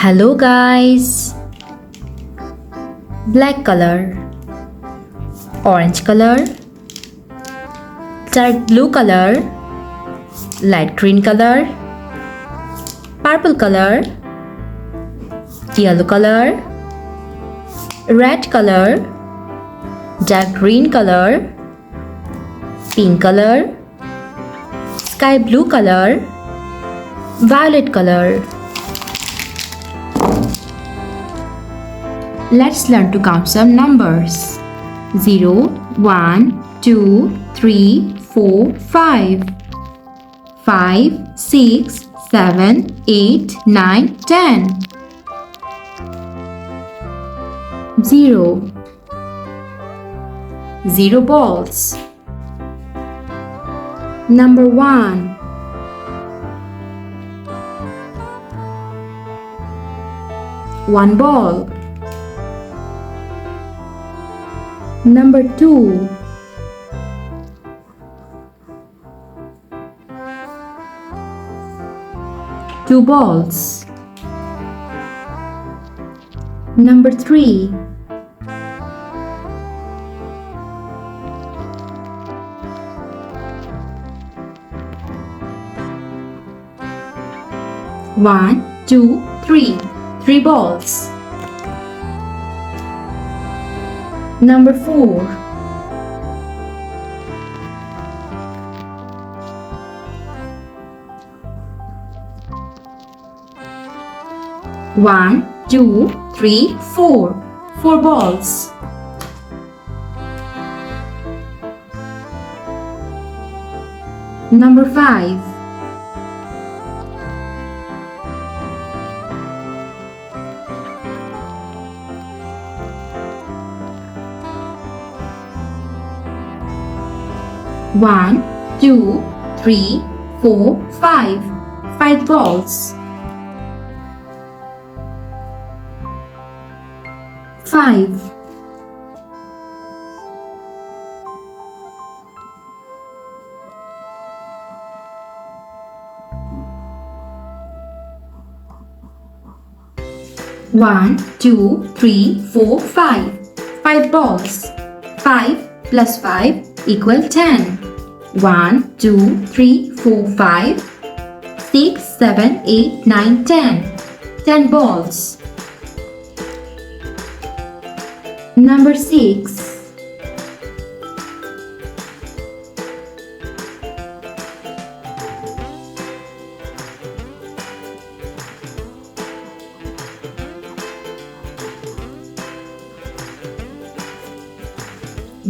Hello guys. Black color, orange color, dark blue color, light green color, purple color, yellow color, red color, dark green color, pink color, sky blue color, violet color. Let's learn to count some numbers. 0, 1, 2, 3, 4, 5. 5, 6, 7, 8, 9, 10. 0. 0 balls. Number 1. One ball. Number 2. Two balls. Number 3. One, two, three. 3 balls. Number 4. One, two, three, 4. 4 balls. Number 5. One, two, three, 4, 5. 5 balls. 5. One, two, three, 4, 5. 5 balls. 5 plus 5 equal 10. 1, 2, 3, 4, 5. 6, 7, 8, 9, 10. 10 balls. Number 6.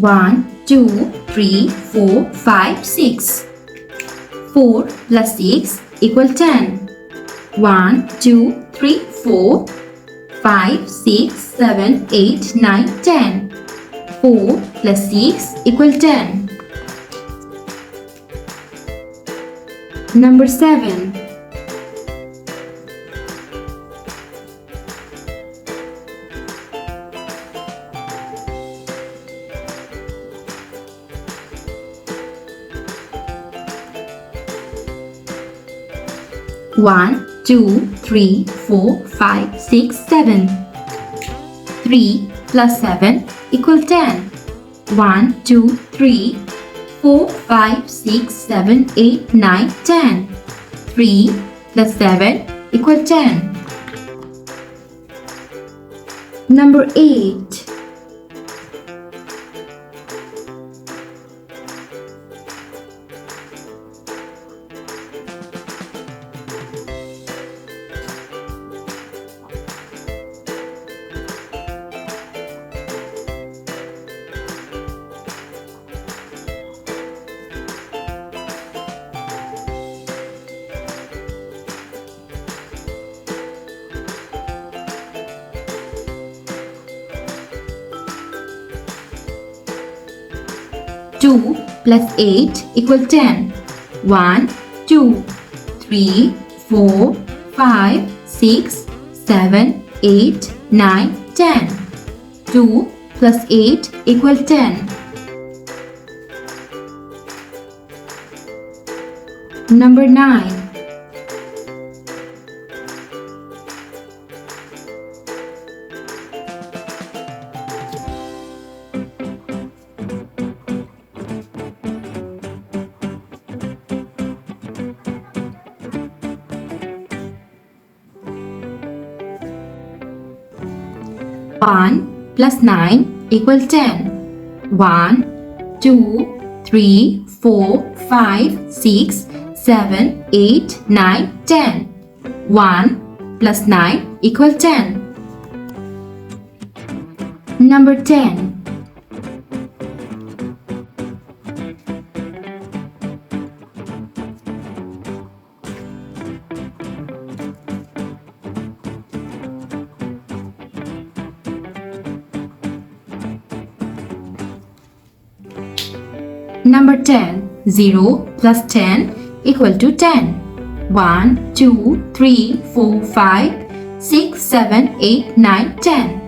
One, two, three, 4, 5, 6. 4 plus 6 equal 10. 1, 2, 3, 4. 5, 6, 7, 8, 9, 10. 4 plus 6 equal 10. Number 7. One, two, three, 4, 5, 6, 7. 3 plus 7 equal 10. 1, 2, 3, 4, 5, 6, 7, 8, 9, 10. 3 plus 7 equal 10. Number 8. Two plus 8 equal 10. 1, 2, 3, 4, 5, 6, 7, 8, 9, 10. 2 plus 8 equal 10. Number 9. 1 plus 9 equals 10. 1, 2, 3, 4, 5, 6, 7, 8, 9, 10. 1 plus 9 equals 10. Number 10. Number 10. 0 plus 10 equal to 10. 1, 2, 3, 4, 5, 6, 7, 8, 9, 10.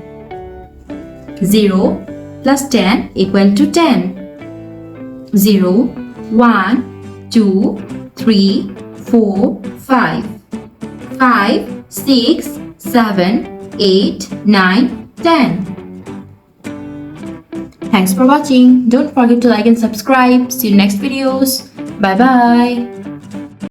0 plus 10 equal to 10. 0, 1, 2, 3, 4, 5. 5, 6, 7, 8, 9, 10. Thanks for watching. Don't forget to like and subscribe. See you next videos. Bye bye.